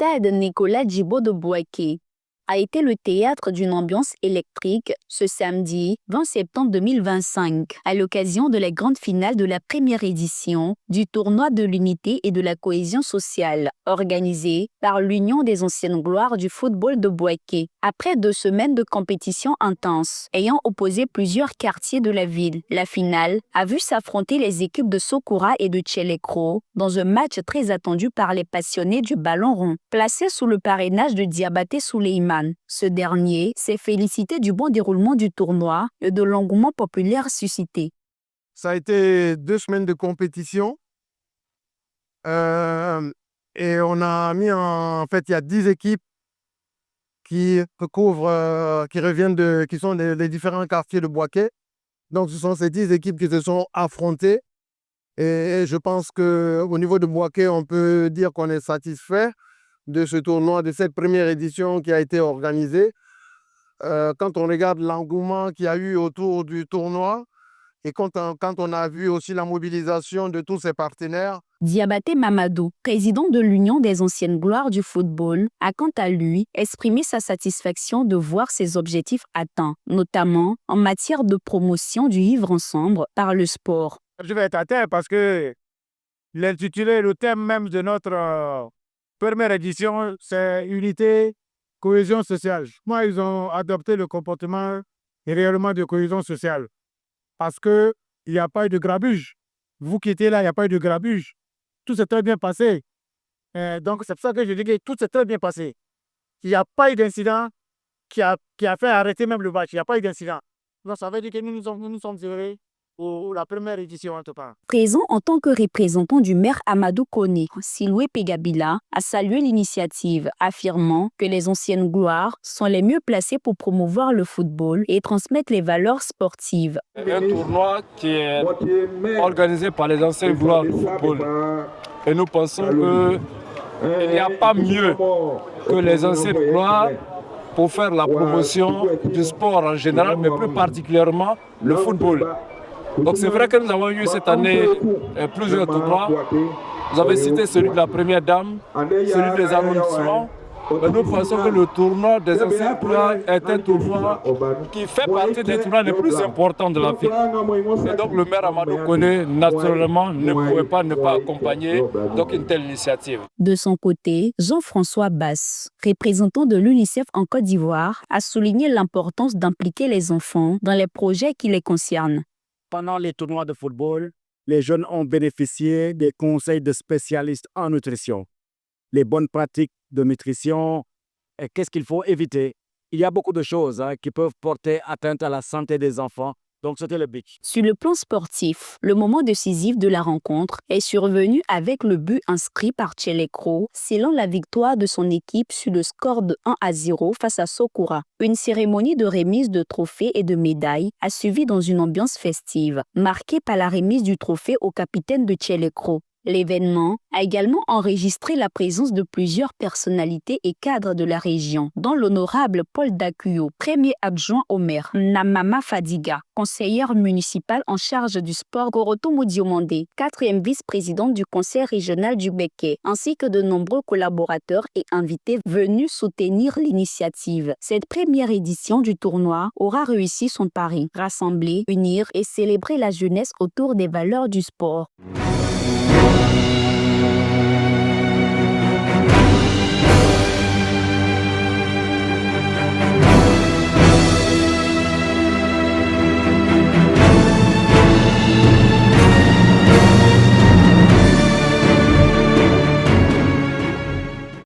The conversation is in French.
stade Nicolas Djibo de Bouaké a été le théâtre d'une ambiance électrique ce samedi 20 septembre 2025 à l'occasion de la grande finale de la première édition du tournoi de l'unité et de la cohésion sociale organisé par l'Union des anciennes gloires du football de Bouaké. Après 2 semaines de compétition intense ayant opposé plusieurs quartiers de la ville, la finale a vu s'affronter les équipes de Sokoura et de Tchelekro dans un match très attendu par les passionnés du ballon rond. Placé sous le parrainage de Diabaté Souleymane, ce dernier s'est félicité du bon déroulement du tournoi et de l'engouement populaire suscité. Ça a été 2 semaines de compétition. Et on a mis en fait, il y a 10 équipes qui recouvrent, qui sont les différents quartiers de Bouaké. Donc, ce sont ces 10 équipes qui se sont affrontées. Et je pense qu'au niveau de Bouaké, on peut dire qu'on est satisfait de ce tournoi, de cette première édition qui a été organisée. Quand on regarde l'engouement qu'il y a eu autour du tournoi et quand on a vu aussi la mobilisation de tous ses partenaires. Diabaté Mamadou, président de l'Union des anciennes gloires du football, a quant à lui exprimé sa satisfaction de voir ses objectifs atteints, notamment en matière de promotion du vivre ensemble par le sport. Je vais être atteint parce que l'intitulé, le thème même de notre première édition, c'est unité, cohésion sociale. Moi, ils ont adopté le comportement réellement de cohésion sociale parce qu'il n'y a pas eu de grabuge. Vous qui étiez là, il n'y a pas eu de grabuge. Tout s'est très bien passé. Donc, c'est pour ça que je dis que tout s'est très bien passé. Il n'y a pas eu d'incident qui a fait arrêter même le match. Il n'y a pas eu d'incident. Donc, ça veut dire que nous sommes heureux pour la première édition en tout cas. Présent en tant que représentant du maire Amadou Koné, Siloué Pegabila a salué l'initiative, affirmant que les anciennes gloires sont les mieux placées pour promouvoir le football et transmettre les valeurs sportives. C'est un tournoi qui est organisé par les anciennes gloires du football. Et nous pensons qu'il n'y a pas mieux que les anciennes gloires pour faire la promotion du sport en général, mais plus particulièrement le football. Donc c'est vrai que nous avons eu cette année plusieurs tournois. Vous avez cité celui de la première dame, celui des arrondissements. Mais nous pensons que le tournoi des anciennes gloires est un tournoi qui fait partie des tournois les plus importants de la ville. Et donc le maire Amadou Koné, naturellement, ne pouvait pas ne pas accompagner donc une telle initiative. De son côté, Jean-François Basse, représentant de l'UNICEF en Côte d'Ivoire, a souligné l'importance d'impliquer les enfants dans les projets qui les concernent. Pendant les tournois de football, les jeunes ont bénéficié des conseils de spécialistes en nutrition. Les bonnes pratiques de nutrition et qu'est-ce qu'il faut éviter. Il y a beaucoup de choses qui peuvent porter atteinte à la santé des enfants. Donc, c'était le but. Sur le plan sportif, le moment décisif de la rencontre est survenu avec le but inscrit par Tchelekro, scellant la victoire de son équipe sur le score de 1-0 face à Sokoura. Une cérémonie de remise de trophées et de médailles a suivi dans une ambiance festive, marquée par la remise du trophée au capitaine de Tchelekro. L'événement a également enregistré la présence de plusieurs personnalités et cadres de la région, dont l'honorable Paul Dakuyo, premier adjoint au maire, Namama Fadiga, conseillère municipale en charge du sport, Gorotomo Diomandé, 4e vice-présidente du conseil régional du Béké, ainsi que de nombreux collaborateurs et invités venus soutenir l'initiative. Cette première édition du tournoi aura réussi son pari, rassembler, unir et célébrer la jeunesse autour des valeurs du sport.